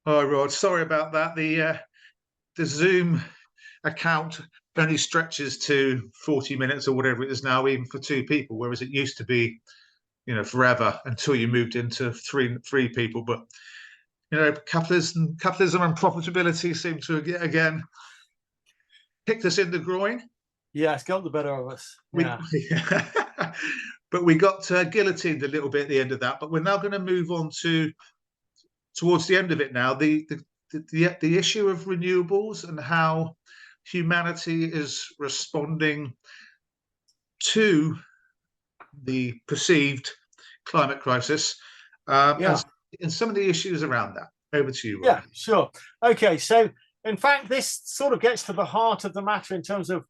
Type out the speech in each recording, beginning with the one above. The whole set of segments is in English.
Hi, Rod. Sorry about that. The Zoom account only stretches to 40 minutes or whatever it is now, even for two people, whereas it used to be, forever until you moved into three people. But capitalism and profitability seem to again picked us in the groin. Yeah, it's got the better of us. We, Yeah. but we got guillotined a little bit at the end of that. But we're now going to move on to towards the end of it now. The issue of renewables and how humanity is responding to the perceived climate crisis, Yeah. and some of the issues around that. Over to you, Rod. Yeah, sure. Okay. So, in fact, this sort of gets to the heart of the matter in terms of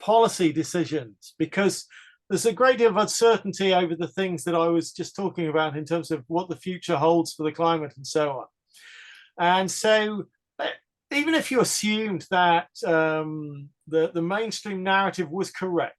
policy decisions, because there's a great deal of uncertainty over the things that I was just talking about in terms of what the future holds for the climate and so on. And so, even if you assumed that the mainstream narrative was correct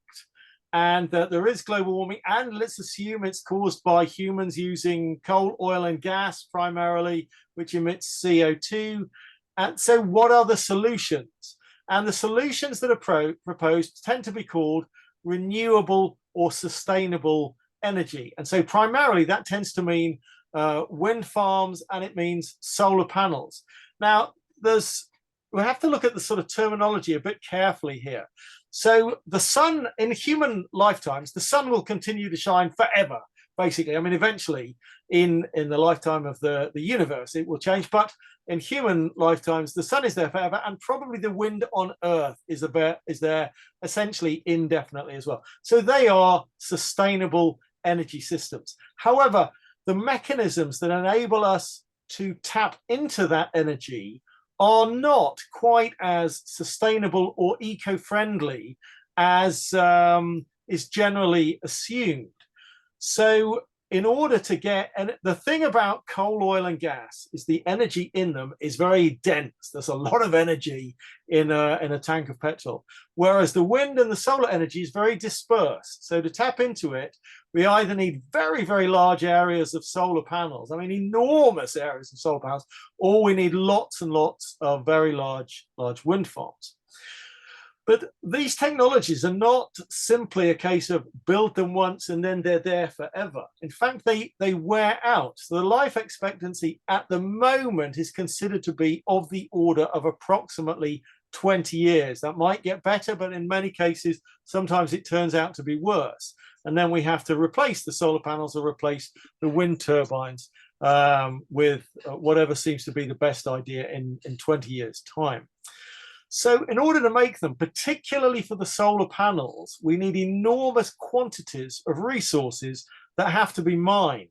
and that there is global warming, and let's assume it's caused by humans using coal, oil, and gas primarily, which emits CO2. And so, what are the solutions? And the solutions that are proposed tend to be called renewable or sustainable energy. And so, primarily, that tends to mean wind farms, and it means solar panels. Now, we have to look at the sort of terminology a bit carefully here. So the sun, in human lifetimes, the sun will continue to shine forever, basically. I mean, eventually, in the lifetime of the universe, it will change. But in human lifetimes, the sun is there forever, and probably the wind on Earth is there essentially indefinitely as well. So they are sustainable energy systems. However, the mechanisms that enable us to tap into that energy are not quite as sustainable or eco-friendly as is generally assumed. So in order to get, and the thing about coal, oil, and gas is the energy in them is very dense. There's a lot of energy in a tank of petrol, whereas the wind and the solar energy is very dispersed. So to tap into it, we either need very, very large areas of solar panels, I mean, enormous areas of solar panels, or we need lots and lots of very large wind farms. But these technologies are not simply a case of build them once and then they're there forever. In fact, they wear out. So the life expectancy at the moment is considered to be of the order of approximately 20 years. That might get better, but in many cases, sometimes it turns out to be worse. And then we have to replace the solar panels or replace the wind turbines with whatever seems to be the best idea in 20 years' time. So in order to make them, particularly for the solar panels, we need enormous quantities of resources that have to be mined.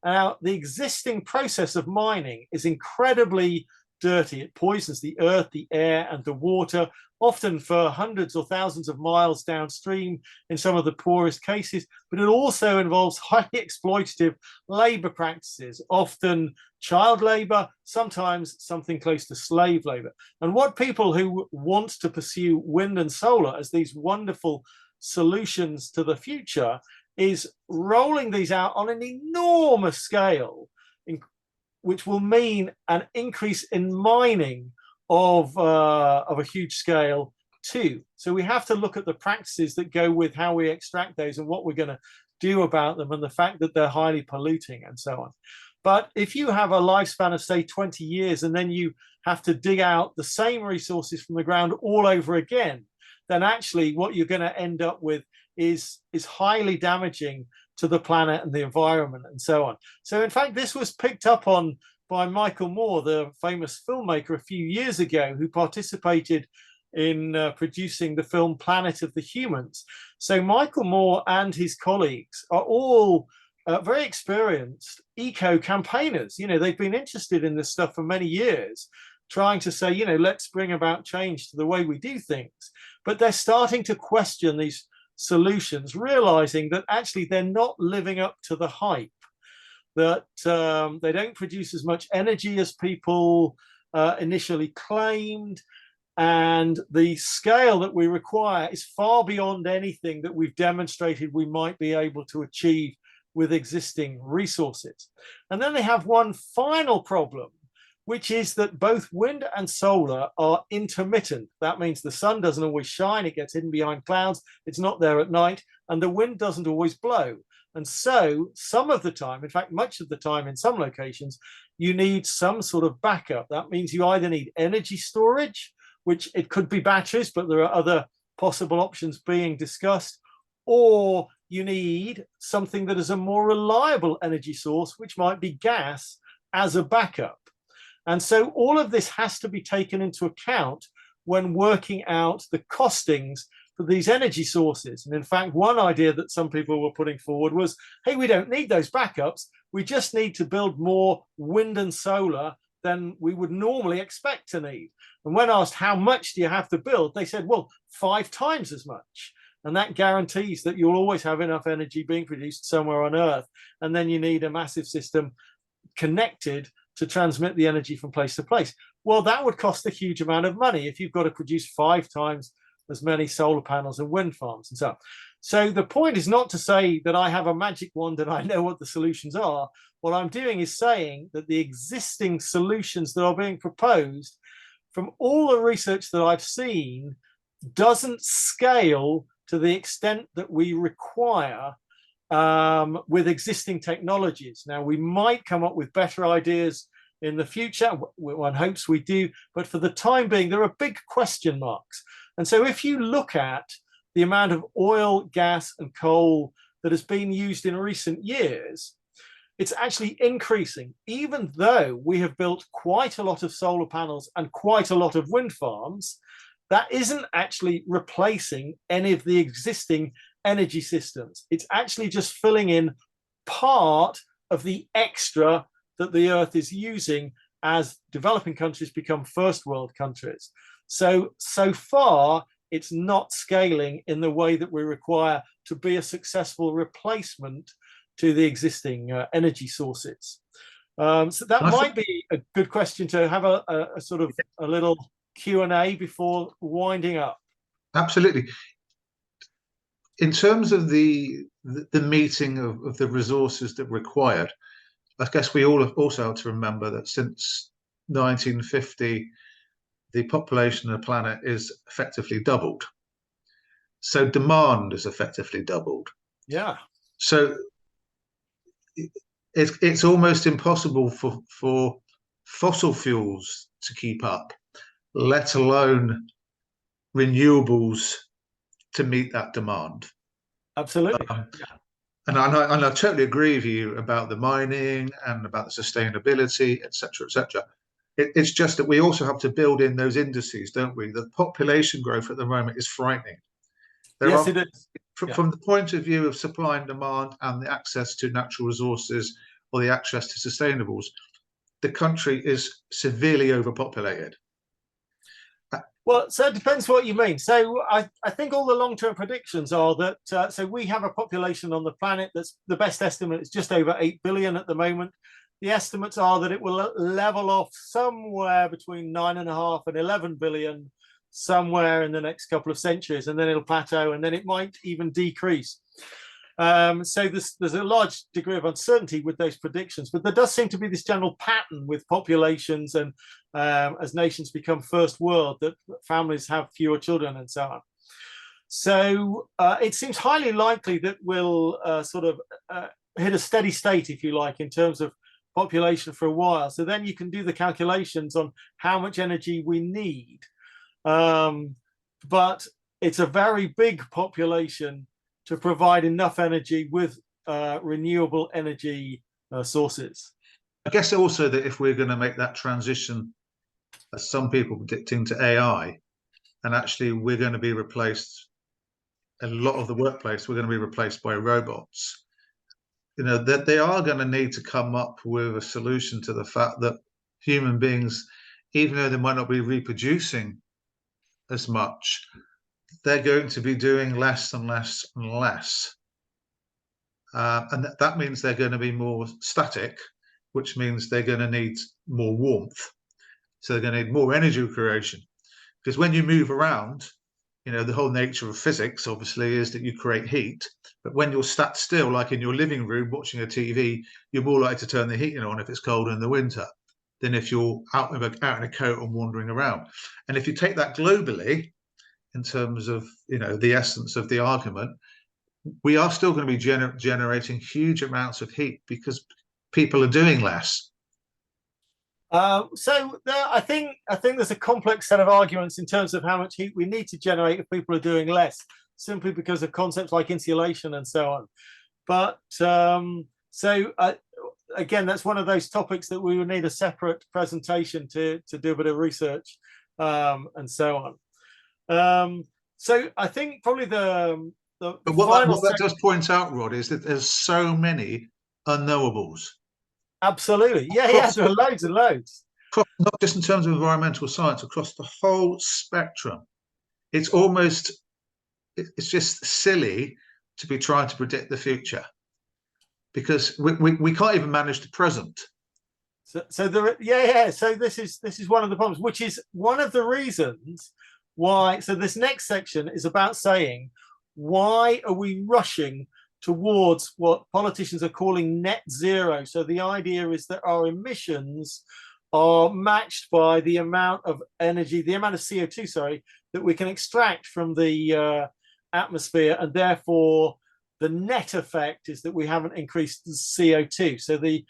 Now, the existing process of mining is incredibly dirty. It poisons the earth, the air, and the water, often for hundreds or thousands of miles downstream in some of the poorest cases, but it also involves highly exploitative labor practices, often child labor, sometimes something close to slave labor. And what people who want to pursue wind and solar as these wonderful solutions to the future is rolling these out on an enormous scale, which will mean an increase in mining of a huge scale too. So we have to look at the practices that go with how we extract those and what we're going to do about them, and the fact that they're highly polluting and so on. But if you have a lifespan of, say, 20 years, and then you have to dig out the same resources from the ground all over again, then actually what you're going to end up with is highly damaging to the planet and the environment and so on. So in fact, this was picked up on by Michael Moore, the famous filmmaker, a few years ago, who participated in producing the film Planet of the Humans. So Michael Moore and his colleagues are all very experienced eco-campaigners. You know, they've been interested in this stuff for many years, trying to say, you know, let's bring about change to the way we do things. But they're starting to question these solutions, realizing that actually they're not living up to the hype, that they don't produce as much energy as people initially claimed, and the scale that we require is far beyond anything that we've demonstrated we might be able to achieve with existing resources. And then they have one final problem, which is that both wind and solar are intermittent. That means the sun doesn't always shine, it gets hidden behind clouds, it's not there at night, and the wind doesn't always blow. And so some of the time, in fact, much of the time in some locations, you need some sort of backup. That means you either need energy storage, which it could be batteries, but there are other possible options being discussed, or you need something that is a more reliable energy source, which might be gas as a backup. And so all of this has to be taken into account when working out the costings for these energy sources. And in fact, one idea that some people were putting forward was, hey, we don't need those backups. We just need to build more wind and solar than we would normally expect to need. And when asked how much do you have to build, they said, well, 5 times as much. And that guarantees that you'll always have enough energy being produced somewhere on Earth. And then you need a massive system connected to transmit the energy from place to place. Well, that would cost a huge amount of money if you've got to produce 5 times as many solar panels and wind farms and so on. So the point is not to say that I have a magic wand and I know what the solutions are. What I'm doing is saying that the existing solutions that are being proposed, from all the research that I've seen, doesn't scale to the extent that we require with existing technologies. Now, we might come up with better ideas in the future. One hopes we do. But for the time being, there are big question marks. And so if you look at the amount of oil, gas, and coal that has been used in recent years, it's actually increasing, even though we have built quite a lot of solar panels and quite a lot of wind farms. That isn't actually replacing any of the existing energy systems. It's actually just filling in part of the extra that the Earth is using as developing countries become first world countries. So far, it's not scaling in the way that we require to be a successful replacement to the existing energy sources. So that might be a good question to have a sort of a little Q&A before winding up. Absolutely. In terms of the meeting of the resources that are required, I guess we all also have to remember that since 1950, the population of the planet is effectively doubled. So demand is effectively doubled. Yeah. So it's almost impossible for fossil fuels to keep up, let alone renewables to meet that demand. Absolutely. And I totally agree with you about the mining and about the sustainability, etc., etc. It's just that we also have to build in those indices, don't we? The population growth at the moment is frightening. Yes, it is. From the point of view of supply and demand and the access to natural resources or the access to sustainables, the country is severely overpopulated. Well, so it depends what you mean. So I think all the long-term predictions are that, so we have a population on the planet that's the best estimate is just over 8 billion at the moment. The estimates are that it will level off somewhere between 9.5 and 11 billion somewhere in the next couple of centuries, and then it'll plateau, and then it might even decrease. So there's a large degree of uncertainty with those predictions, but there does seem to be this general pattern with populations and as nations become first world, that families have fewer children and so on. So it seems highly likely that we'll sort of hit a steady state, if you like, in terms of population for a while. So then you can do the calculations on how much energy we need. But it's a very big population to provide enough energy with renewable energy sources. I guess also that if we're going to make that transition, as some people predicting, to AI, and actually we're going to be replaced, a lot of the workplace, we're going to be replaced by robots, you know, that they are going to need to come up with a solution to the fact that human beings, even though they might not be reproducing as much, they're going to be doing less and less and less. And that means they're going to be more static, which means they're going to need more warmth. So they're going to need more energy creation. Because when you move around, you know, the whole nature of physics, obviously, is that you create heat. But when you're sat still, like in your living room watching a TV, you're more likely to turn the heating on if it's cold in the winter. than if you're out in a coat and wandering around. And if you take that globally, in terms of the essence of the argument, we are still going to be generating huge amounts of heat because people are doing less. I think there's a complex set of arguments in terms of how much heat we need to generate if people are doing less, simply because of concepts like insulation and so on. But again, that's one of those topics that we would need a separate presentation to do a bit of research and so on. So I think probably but what that does point out, Rod, is that there's so many unknowables. Absolutely, yeah, there are loads and loads. Not just in terms of environmental science, across the whole spectrum. It's just silly to be trying to predict the future, because we can't even manage the present. So this is one of the problems, which is one of the reasons why. So this next section is about saying, why are we rushing towards what politicians are calling net zero? So the idea is that our emissions are matched by the amount of energy, the amount of CO2, sorry, that we can extract from the atmosphere, and therefore the net effect is that we haven't increased the CO2. So the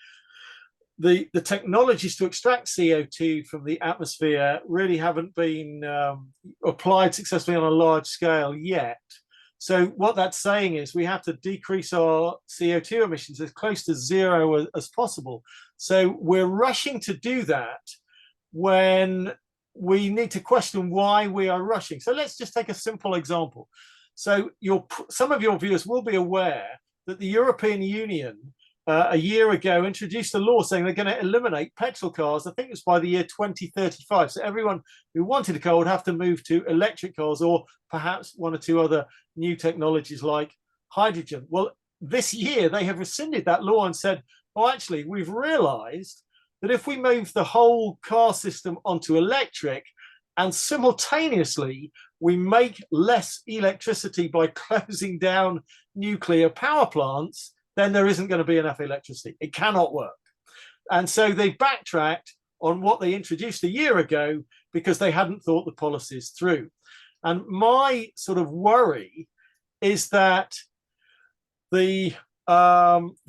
technologies to extract CO2 from the atmosphere really haven't been applied successfully on a large scale yet. So what that's saying is we have to decrease our CO2 emissions as close to zero as possible. So we're rushing to do that when we need to question why we are rushing. So let's just take a simple example. So some of your viewers will be aware that the European Union a year ago introduced a law saying they're going to eliminate petrol cars. I think it was by the year 2035. So everyone who wanted a car would have to move to electric cars, or perhaps one or two other new technologies like hydrogen. Well, this year they have rescinded that law and said, oh, actually, we've realized that if we move the whole car system onto electric and simultaneously we make less electricity by closing down nuclear power plants, then there isn't going to be enough electricity. It cannot work. And so they backtracked on what they introduced a year ago because they hadn't thought the policies through. And my sort of worry is that the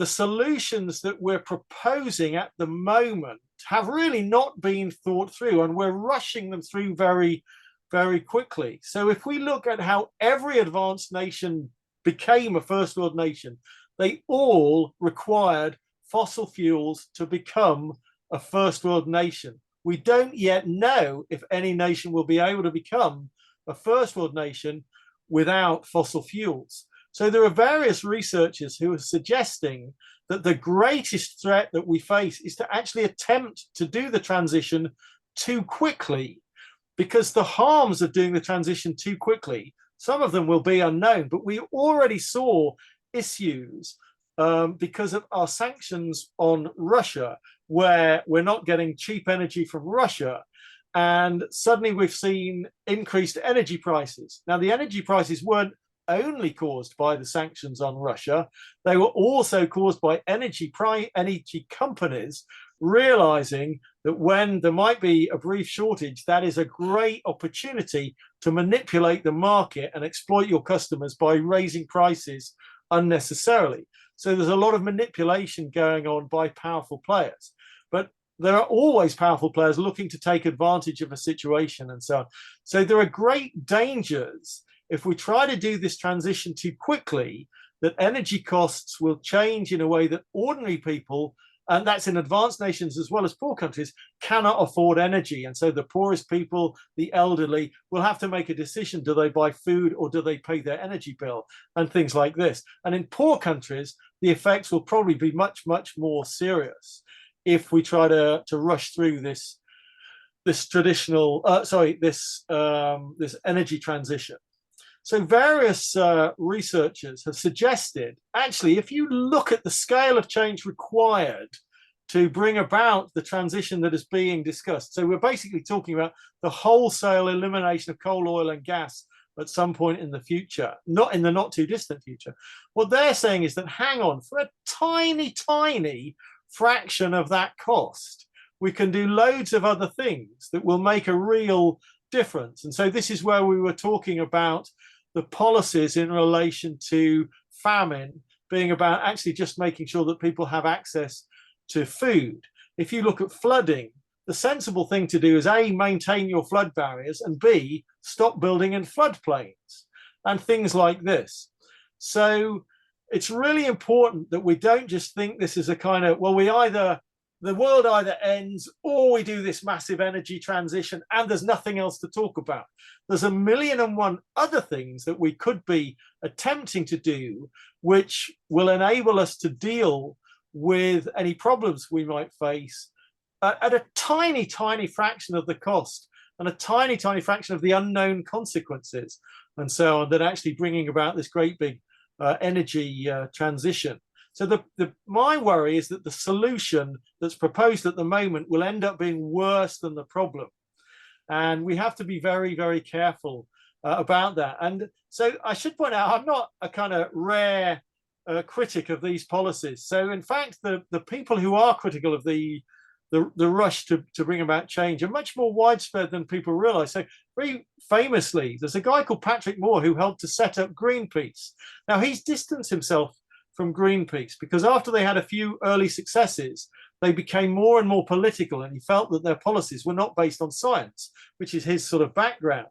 solutions that we're proposing at the moment have really not been thought through, and we're rushing them through very, very quickly. So if we look at how every advanced nation became a first world nation, they all required fossil fuels to become a first world nation. We don't yet know if any nation will be able to become a first world nation without fossil fuels. So there are various researchers who are suggesting that the greatest threat that we face is to actually attempt to do the transition too quickly, because the harms of doing the transition too quickly, some of them will be unknown, but we already saw issues because of our sanctions on Russia, where we're not getting cheap energy from Russia. And suddenly we've seen increased energy prices. Now, the energy prices weren't only caused by the sanctions on Russia. They were also caused by energy companies realizing that when there might be a brief shortage, that is a great opportunity to manipulate the market and exploit your customers by raising prices unnecessarily. So there's a lot of manipulation going on by powerful players. But there are always powerful players looking to take advantage of a situation and so on. So there are great dangers if we try to do this transition too quickly, that energy costs will change in a way that ordinary people, and that's in advanced nations as well as poor countries, cannot afford energy. And so the poorest people, the elderly, will have to make a decision. Do they buy food or do they pay their energy bill and things like this? And in poor countries, the effects will probably be much, much more serious if we try to rush through this energy transition. So various researchers have suggested, actually, if you look at the scale of change required to bring about the transition that is being discussed, so we're basically talking about the wholesale elimination of coal, oil, and gas at some point in the future, not in the not too distant future. What they're saying is that, hang on, for a tiny, tiny fraction of that cost, we can do loads of other things that will make a real difference. And so this is where we were talking about the policies in relation to famine being about actually just making sure that people have access to food. If you look at flooding, the sensible thing to do is A, maintain your flood barriers, and B, stop building in floodplains and things like this. So it's really important that we don't just think this is a kind of, well, the world either ends or we do this massive energy transition and there's nothing else to talk about. There's a million and one other things that we could be attempting to do, which will enable us to deal with any problems we might face at a tiny, tiny fraction of the cost and a tiny, tiny fraction of the unknown consequences and so on, that actually bringing about this great big energy transition. So my worry is that the solution that's proposed at the moment will end up being worse than the problem. And we have to be very, very careful about that. And so I should point out, I'm not a kind of rare critic of these policies. So in fact, the people who are critical of the rush to bring about change are much more widespread than people realize. So very famously, there's a guy called Patrick Moore who helped to set up Greenpeace. Now he's distanced himself from Greenpeace because after they had a few early successes, they became more and more political, and he felt that their policies were not based on science, which is his sort of background.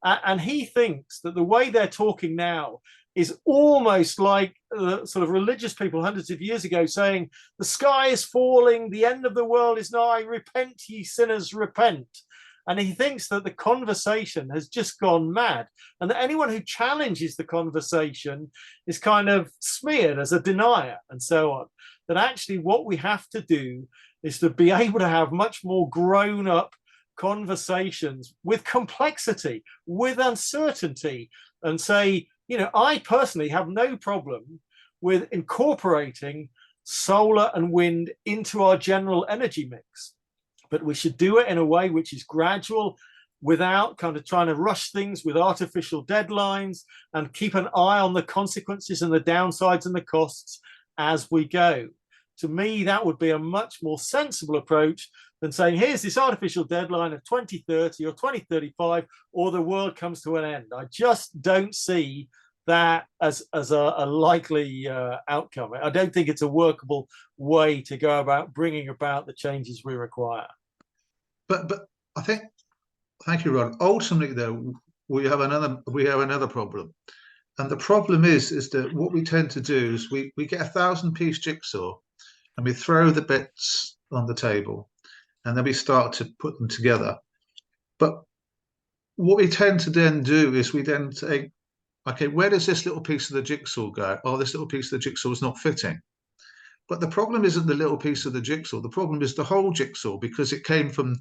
And he thinks that the way they're talking now is almost like sort of religious people hundreds of years ago saying, the sky is falling, the end of the world is nigh, repent ye sinners, repent. And he thinks that the conversation has just gone mad, and that anyone who challenges the conversation is kind of smeared as a denier and so on. That actually what we have to do is to be able to have much more grown-up conversations with complexity, with uncertainty, and say, you know, I personally have no problem with incorporating solar and wind into our general energy mix. But we should do it in a way which is gradual, without kind of trying to rush things with artificial deadlines, and keep an eye on the consequences and the downsides and the costs as we go. To me, that would be a much more sensible approach than saying, here's this artificial deadline of 2030 or 2035, or the world comes to an end. I just don't see that as a likely outcome. I don't think it's a workable way to go about bringing about the changes we require. But I think, thank you, Rod. Ultimately, though, we have another problem, and the problem is that what we tend to do is we get 1,000-piece jigsaw, and we throw the bits on the table, and then we start to put them together. But what we tend to then do is we then say, okay, where does this little piece of the jigsaw go? Oh, this little piece of the jigsaw is not fitting. But the problem isn't the little piece of the jigsaw. The problem is the whole jigsaw, because it came from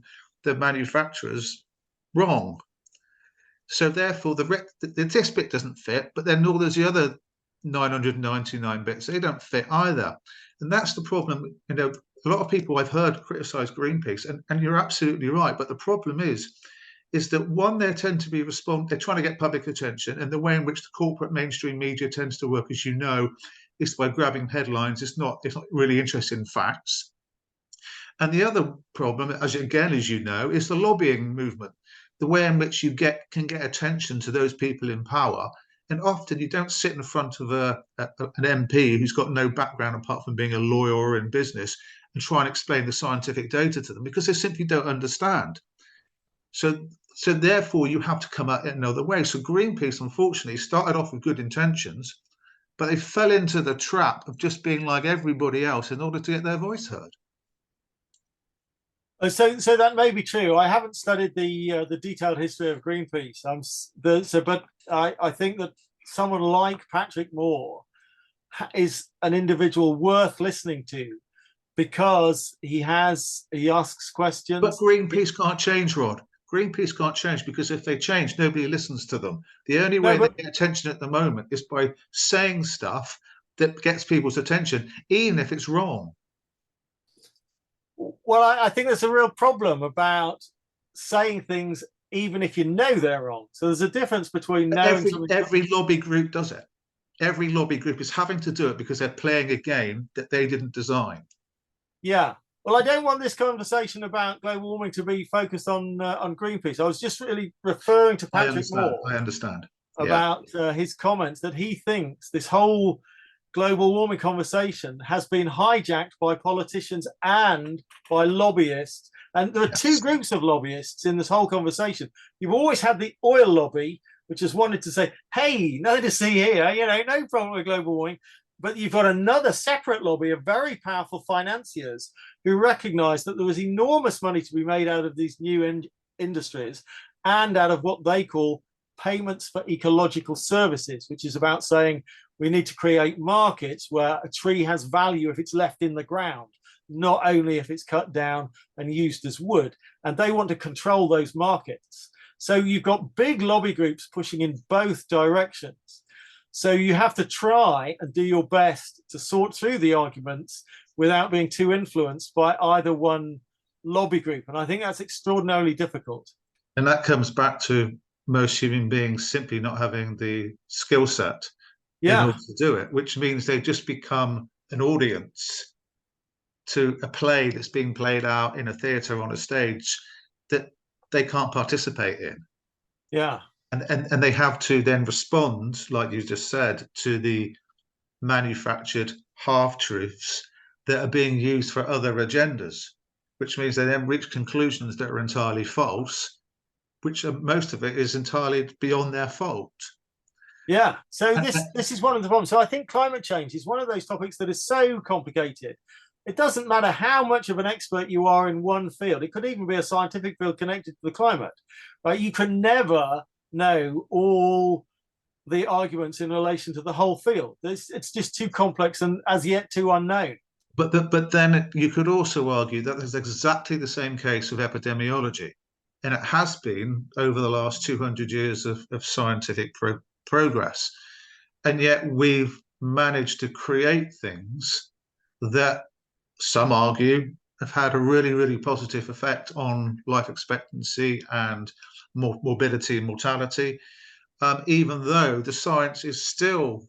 the manufacturers wrong. So therefore, this bit doesn't fit, but then all those the other 999 bits, they don't fit either. And that's the problem. You know, a lot of people I've heard criticize Greenpeace, and you're absolutely right. But the problem is that one, they tend to be they're trying to get public attention, and the way in which the corporate mainstream media tends to work, as you know, is by grabbing headlines. It's not really interested in facts. And the other problem, as you know, is the lobbying movement, the way in which you can get attention to those people in power. And often you don't sit in front of an MP who's got no background apart from being a lawyer or in business and try and explain the scientific data to them, because they simply don't understand. So therefore, you have to come at it another way. So Greenpeace, unfortunately, started off with good intentions, but they fell into the trap of just being like everybody else in order to get their voice heard. So that may be true. I haven't studied the detailed history of Greenpeace. But I think that someone like Patrick Moore is an individual worth listening to, because he asks questions. But Greenpeace can't change, Rod. Greenpeace can't change, because if they change, nobody listens to them. The only way they get attention at the moment is by saying stuff that gets people's attention, even if it's wrong. Well, I think there's a real problem about saying things even if you know they're wrong. So there's a difference between knowing every lobby group does it. Every lobby group is having to do it because they're playing a game that they didn't design. Yeah. Well, I don't want this conversation about global warming to be focused on Greenpeace. I was just really referring to I Patrick understand. Moore I understand. Yeah. about his comments that he thinks this whole global warming conversation has been hijacked by politicians and by lobbyists. And there are Yes. two groups of lobbyists in this whole conversation. You've always had the oil lobby, which has wanted to say, hey, nothing to see here, no problem with global warming. But you've got another separate lobby of very powerful financiers who recognize that there was enormous money to be made out of these new industries and out of what they call payments for ecological services, which is about saying we need to create markets where a tree has value if it's left in the ground, not only if it's cut down and used as wood. And they want to control those markets. So you've got big lobby groups pushing in both directions. So you have to try and do your best to sort through the arguments without being too influenced by either one lobby group. And I think that's extraordinarily difficult. And that comes back to most human beings simply not having the skill set in order to do it, which means they just become an audience to a play that's being played out in a theatre on a stage that they can't participate in. Yeah. And they have to then respond, like you just said, to the manufactured half-truths that are being used for other agendas, which means they then reach conclusions that are entirely false, which most of it is entirely beyond their fault. Yeah, so this is one of the problems. So I think climate change is one of those topics that is so complicated. It doesn't matter how much of an expert you are in one field. It could even be a scientific field connected to the climate, right? You can never know all the arguments in relation to the whole field. It's just too complex and as yet too unknown. But then you could also argue that there's exactly the same case of epidemiology. And it has been over the last 200 years of scientific progress. And yet we've managed to create things that some argue have had a really, really positive effect on life expectancy and morbidity and mortality, even though the science is still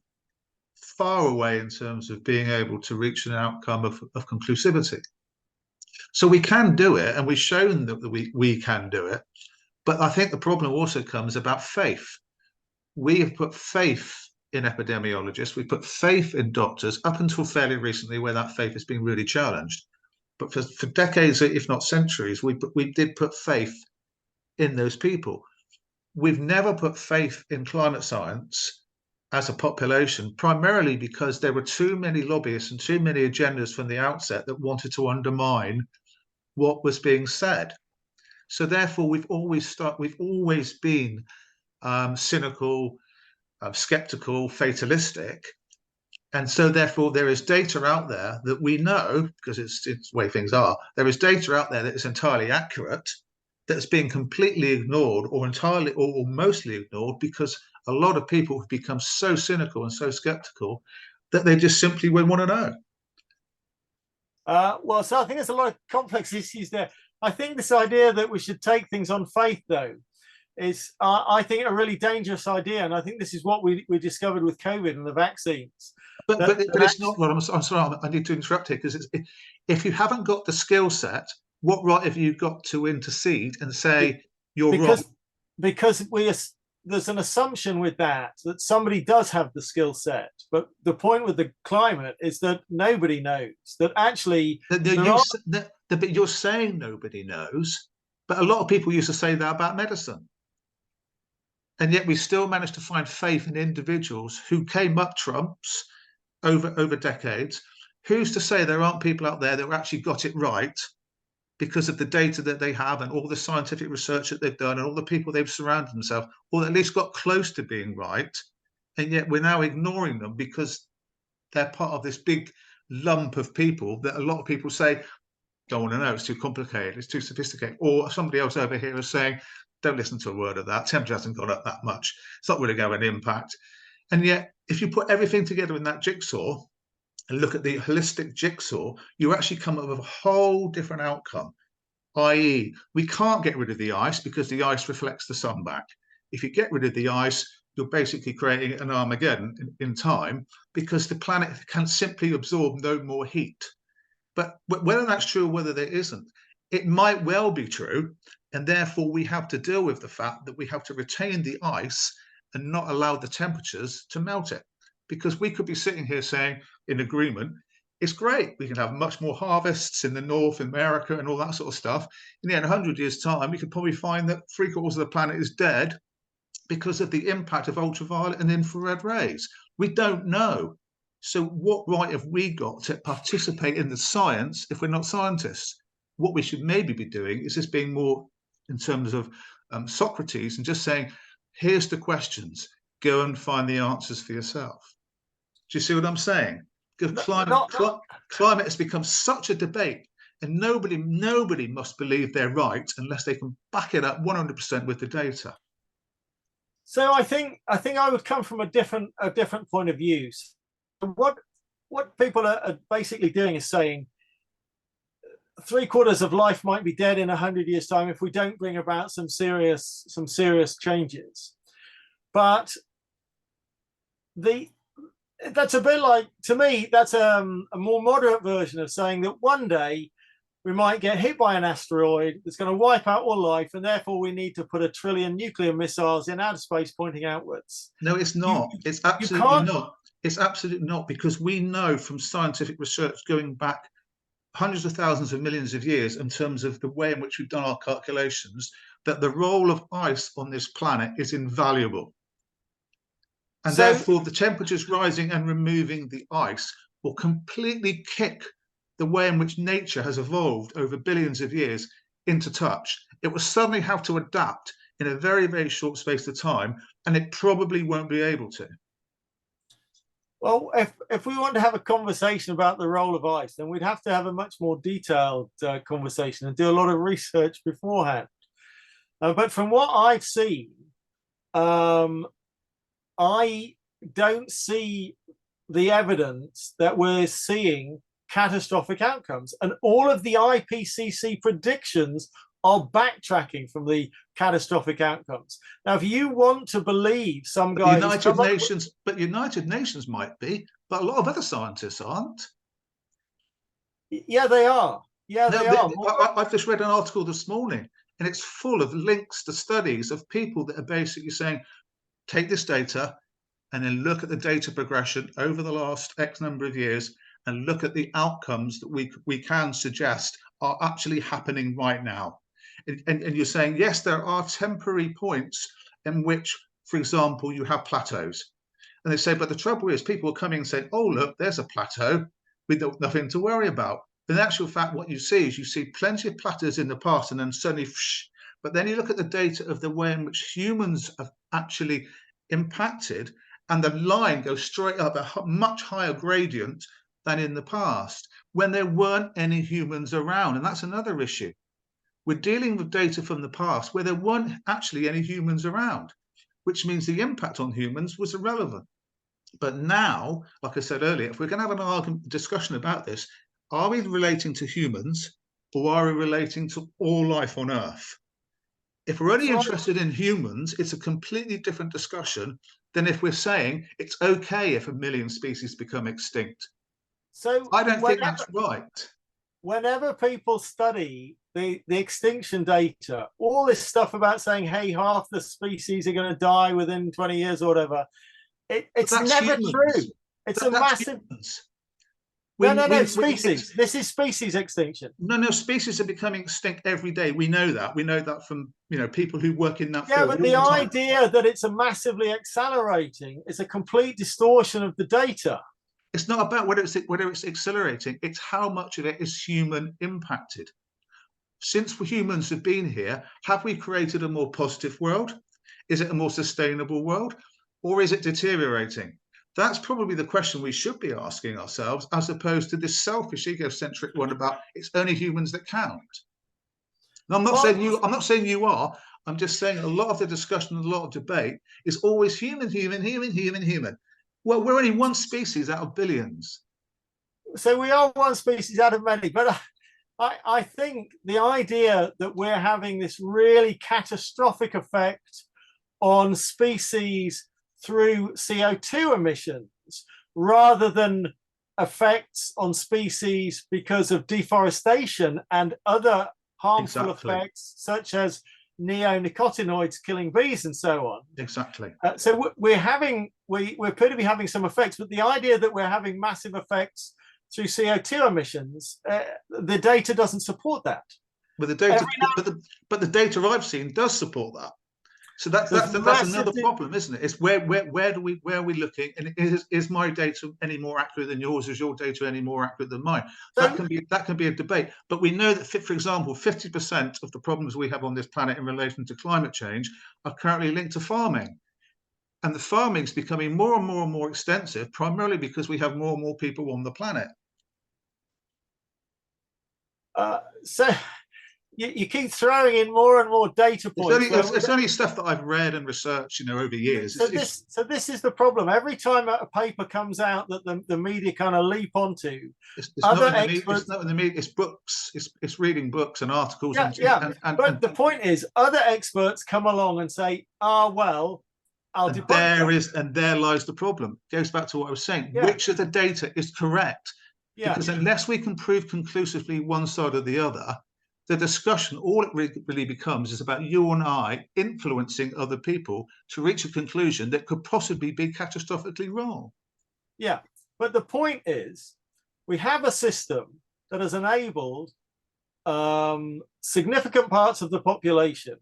far away in terms of being able to reach an outcome of conclusivity. So we can do it, and we've shown that we can do it. But I think the problem also comes about faith. We have put faith in epidemiologists, we put faith in doctors up until fairly recently, where that faith has been really challenged. But for decades, if not centuries, we did put faith in those people. We've never put faith in climate science as a population, primarily because there were too many lobbyists and too many agendas from the outset that wanted to undermine what was being said. So therefore, we've always been cynical, skeptical, fatalistic. And so therefore, there is data out there that we know, because it's the way things are, there is data out there that is entirely accurate, that's being completely ignored or entirely or mostly ignored because a lot of people have become so cynical and so skeptical that they just simply won't want to know. Well, so I think there's a lot of complex issues there. I think this idea that we should take things on faith, though, is, I think, a really dangerous idea. And I think this is what we discovered with COVID and the vaccines. But it's not. Well, I'm sorry, I need to interrupt here, because if you haven't got the skill set, what right have you got to intercede and say you're wrong? Because there's an assumption with that somebody does have the skill set, but the point with the climate is that nobody knows. That actually, but you're saying nobody knows, but a lot of people used to say that about medicine, and yet we still managed to find faith in individuals who came up trumps over decades. Who's to say there aren't people out there that actually got it right because of the data that they have and all the scientific research that they've done and all the people they've surrounded themselves, or at least got close to being right, and yet we're now ignoring them because they're part of this big lump of people that a lot of people say, don't want to know, it's too complicated, it's too sophisticated. Or somebody else over here is saying, don't listen to a word of that, temperature hasn't gone up that much, it's not really going to impact. And yet, if you put everything together in that jigsaw and look at the holistic jigsaw, you actually come up with a whole different outcome, i.e. we can't get rid of the ice because the ice reflects the sun back. If you get rid of the ice, you're basically creating an Armageddon in time, because the planet can simply absorb no more heat. But whether that's true or whether there isn't, it might well be true. And therefore, we have to deal with the fact that we have to retain the ice and not allow the temperatures to melt it. Because we could be sitting here saying, in agreement, it's great. We can have much more harvests in the North America and all that sort of stuff. In 100 years' time, we could probably find that 3/4 of the planet is dead because of the impact of ultraviolet and infrared rays. We don't know. So what right have we got to participate in the science if we're not scientists? What we should maybe be doing is just being more in terms of Socrates and just saying, here's the questions, go and find the answers for yourself. Do you see what I'm saying? Because climate has become such a debate, and nobody must believe they're right unless they can back it up 100% with the data. So I think I would come from a different point of view. What people are basically doing is saying 3/4 of life might be dead in 100 years' time if we don't bring about some serious changes. But that's a bit like, to me, that's a more moderate version of saying that one day we might get hit by an asteroid that's going to wipe out all life, and therefore we need to put 1 trillion nuclear missiles in outer space pointing outwards. No, it's not. It's absolutely not. It's absolutely not, because we know from scientific research going back hundreds of thousands of millions of years in terms of the way in which we've done our calculations, that the role of ice on this planet is invaluable. And so, therefore, the temperatures rising and removing the ice will completely kick the way in which nature has evolved over billions of years into touch. It will suddenly have to adapt in a very, very short space of time, and it probably won't be able to. Well, if we want to have a conversation about the role of ice, then we'd have to have a much more detailed conversation and do a lot of research beforehand. But from what I've seen, I don't see the evidence that we're seeing catastrophic outcomes. And all of the IPCC predictions are backtracking from the catastrophic outcomes. Now, if you want to believe some guy, United Nations might be, but a lot of other scientists aren't. Yeah, they are. Yeah, they are. I've just read an article this morning, and it's full of links to studies of people that are basically saying, take this data and then look at the data progression over the last X number of years and look at the outcomes that we can suggest are actually happening right now. And you're saying, yes, there are temporary points in which, for example, you have plateaus. And they say, but the trouble is people are coming and saying, oh, look, there's a plateau. We've got nothing to worry about. But in actual fact, what you see is you see plenty of plateaus in the past and then suddenly, but then you look at the data of the way in which humans have actually impacted, and the line goes straight up a much higher gradient than in the past when there weren't any humans around. And that's another issue. We're dealing with data from the past where there weren't actually any humans around, which means the impact on humans was irrelevant. But now, like I said earlier, if we're going to have an discussion about this, are we relating to humans or are we relating to all life on Earth? If we're only interested in humans, it's a completely different discussion than if we're saying it's okay if 1 million species become extinct. So I don't think that's right. Whenever people study the extinction data, all this stuff about saying, hey, half the species are going to die within 20 years or whatever, it's never true. It's a massive... No, species. This is species extinction. No, species are becoming extinct every day. We know that. We know that from people who work in that field. Yeah, but the idea that it's a massively accelerating is a complete distortion of the data. It's not about whether it's accelerating. It's how much of it is human impacted. Since humans have been here, have we created a more positive world? Is it a more sustainable world? Or is it deteriorating? That's probably the question we should be asking ourselves, as opposed to this selfish, egocentric one about it's only humans that count. And I'm not saying you are. I'm just saying a lot of the discussion, a lot of debate is always human. Well, we're only one species out of billions. So we are one species out of many, but I think the idea that we're having this really catastrophic effect on species through CO2 emissions rather than effects on species because of deforestation and other harmful effects, such as neonicotinoids killing bees and so on. Exactly. So we appear to be having some effects, but the idea that we're having massive effects through CO2 emissions, the data doesn't support that. But the data, but the data I've seen does support that. So that's another problem, isn't it? It's where are we looking? And is my data any more accurate than yours? Is your data any more accurate than mine? That can be a debate. But we know that, for example, 50% of the problems we have on this planet in relation to climate change are currently linked to farming. And the farming is becoming more and more and more extensive, primarily because we have more and more people on the planet. So you keep throwing in more and more data points. It's only stuff that I've read and researched, over years. So this is the problem. Every time a paper comes out that the media kind of leap onto, it's not in the media. It's books. It's reading books and articles. But the point is, other experts come along and say, well, I'll debunk that. And there lies the problem. It goes back to what I was saying. Yeah. Which of the data is correct? Yeah. Because unless we can prove conclusively one side or the other, the discussion, all it really becomes is about you and I influencing other people to reach a conclusion that could possibly be catastrophically wrong. Yeah, but the point is, we have a system that has enabled significant parts of the population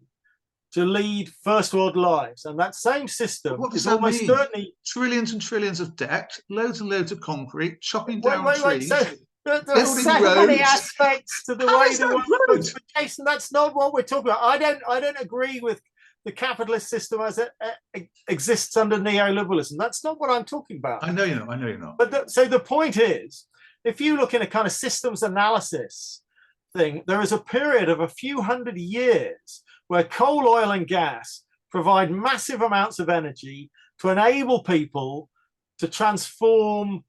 to lead first world lives, and that same system is almost certainly trillions and trillions of debt, loads and loads of concrete, chopping down trees. So there are so many aspects to the way the world works. But Jason, that's not what we're talking about. I don't agree with the capitalist system as it exists under neoliberalism. That's not what I'm talking about. I know you're not. But so the point is, if you look in a kind of systems analysis thing, there is a period of a few hundred years where coal, oil, and gas provide massive amounts of energy to enable people to transform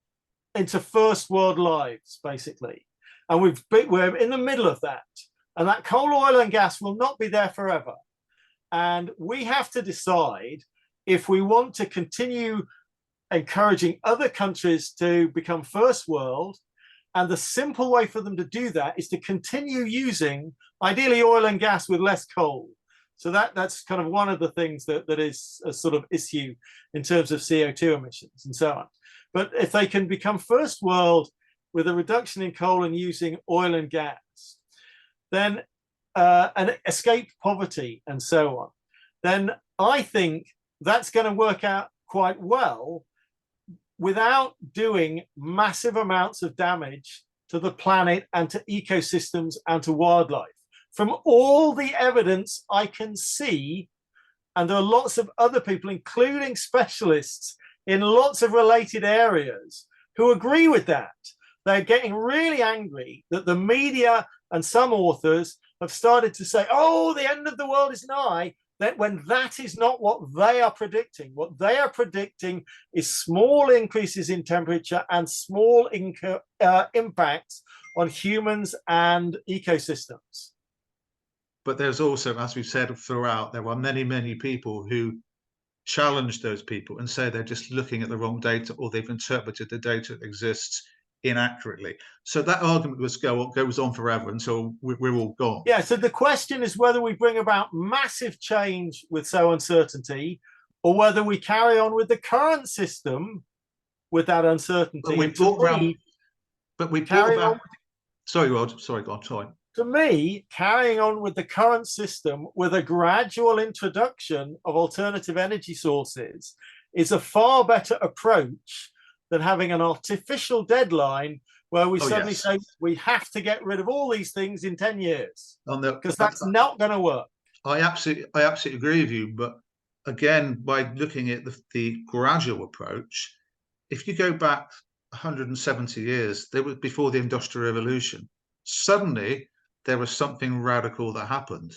into first world lives, basically. And we're in the middle of that. And that coal, oil, and gas will not be there forever. And we have to decide if we want to continue encouraging other countries to become first world. And the simple way for them to do that is to continue using, ideally, oil and gas with less coal. So that's kind of one of the things that is a sort of issue in terms of CO2 emissions and so on. But if they can become first world with a reduction in coal and using oil and gas, then and escape poverty and so on, then I think that's going to work out quite well without doing massive amounts of damage to the planet and to ecosystems and to wildlife. From all the evidence I can see, and there are lots of other people, including specialists in lots of related areas, who agree with that. They're getting really angry that the media and some authors have started to say, oh, the end of the world is nigh, when that is not what they are predicting. What they are predicting is small increases in temperature and small impacts on humans and ecosystems. But there's also, as we've said throughout, there are many, many people who challenge those people and say they're just looking at the wrong data, or they've interpreted the data that exists inaccurately. So that argument goes on forever until we're all gone. Yeah, so the question is whether we bring about massive change with so uncertainty, or whether we carry on with the current system with that uncertainty. But we brought around, but we carry on. Sorry, Rod. Sorry, God. Sorry. To me, carrying on with the current system with a gradual introduction of alternative energy sources is a far better approach than having an artificial deadline where we suddenly say we have to get rid of all these things in 10 years, because that's not going to work. I absolutely agree with you. But again, by looking at the gradual approach, if you go back 170 years, there was before the Industrial Revolution, suddenly there was something radical that happened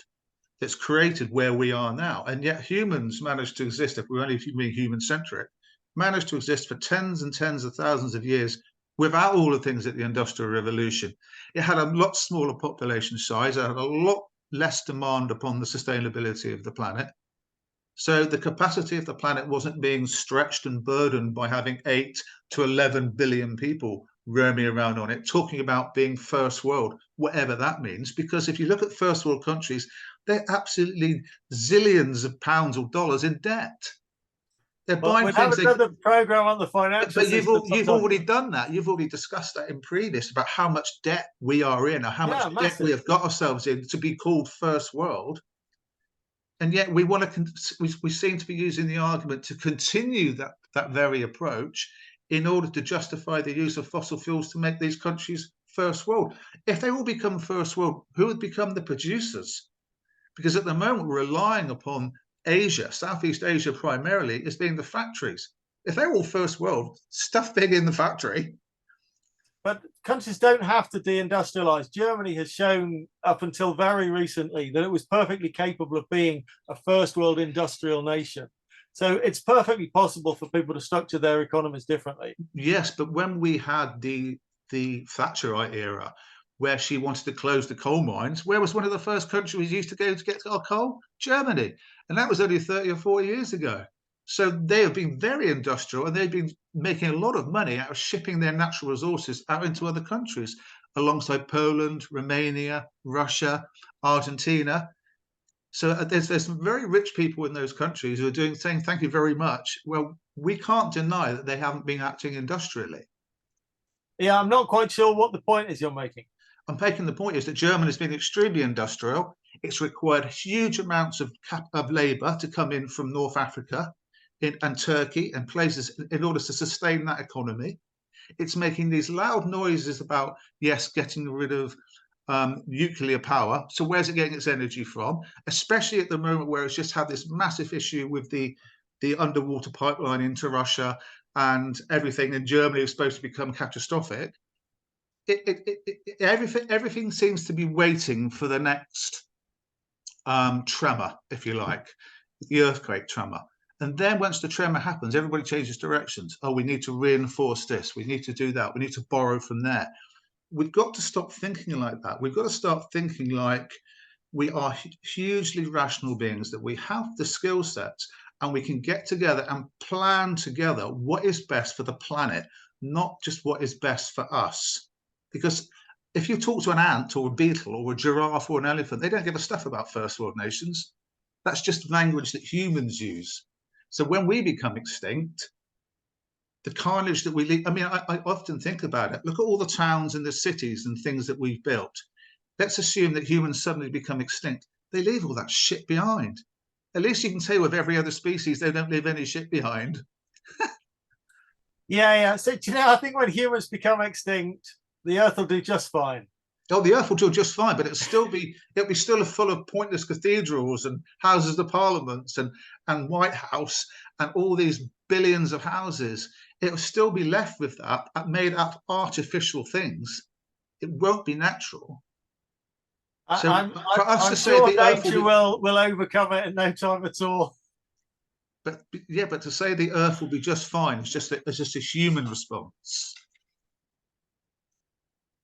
that's created where we are now. And yet humans managed to exist, if we're only being human-centric, managed to exist for tens and tens of thousands of years without all the things at the Industrial Revolution. It had a lot smaller population size, it had a lot less demand upon the sustainability of the planet. So the capacity of the planet wasn't being stretched and burdened by having 8 to 11 billion people roaming around on it, talking about being first world, whatever that means. Because if you look at first world countries, they're absolutely zillions of pounds or dollars in debt. They're Well, buying we'll have things. another program on the financial But system you've sometime. already done that. You've already discussed that in previous about how much debt we are in, or how much Yeah, debt we massive. have got ourselves in to be called first world. And yet we want to. We seem to be using the argument to continue that very approach in order to justify the use of fossil fuels to make these countries first world. If they all become first world, who would become the producers? Because at the moment we're relying upon Asia, Southeast Asia primarily, as being the factories. If they're all first world, stuff big in the factory. But countries don't have to deindustrialize. Germany has shown up until very recently that it was perfectly capable of being a first world industrial nation. So it's perfectly possible for people to structure their economies differently. Yes, but when we had the Thatcherite era, where she wanted to close the coal mines, where was one of the first countries we used to go to get our coal? Germany. And that was only 30 or 40 years ago. So they have been very industrial, and they've been making a lot of money out of shipping their natural resources out into other countries, alongside Poland, Romania, Russia, Argentina. So there's some very rich people in those countries who are saying thank you very much. Well, we can't deny that they haven't been acting industrially. Yeah, I'm not quite sure what the point is you're making. I'm making the point is that Germany has been extremely industrial. It's required huge amounts of labour to come in from North Africa and Turkey and places in order to sustain that economy. It's making these loud noises about, yes, getting rid of nuclear power. So where's it getting its energy from? Especially at the moment where it's just had this massive issue with the underwater pipeline into Russia, and everything in Germany is supposed to become catastrophic. Everything seems to be waiting for the next tremor, if you like, the earthquake tremor. And then once the tremor happens, everybody changes directions. Oh, we need to reinforce this. We need to do that. We need to borrow from there. We've got to stop thinking like that. We've got to start thinking like we are hugely rational beings, that we have the skill sets and we can get together and plan together what is best for the planet, not just what is best for us. Because if you talk to an ant or a beetle or a giraffe or an elephant, they don't give a stuff about first world nations. That's just language that humans use. So when we become extinct, the carnage that we leave, I mean, I often think about it. Look at all the towns and the cities and things that we've built. Let's assume that humans suddenly become extinct. They leave all that shit behind. At least you can say with every other species, they don't leave any shit behind. Yeah. So, I think when humans become extinct, the Earth will do just fine. Oh, the Earth will do just fine, but it'll be still full of pointless cathedrals and houses of parliaments and White House and all these billions of houses. It'll still be left with that made up artificial things. It won't be natural. So I'm for us to say sure the Earth nature will overcome it in no time at all. but to say the Earth will be just fine is just a human response.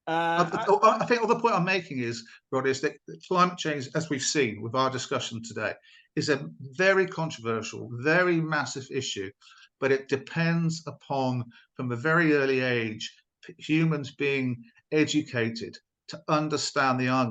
I think the point I'm making is, Rod, is that climate change, as we've seen with our discussion today, is a very controversial, very massive issue, but it depends upon, from a very early age, humans being educated to understand the argument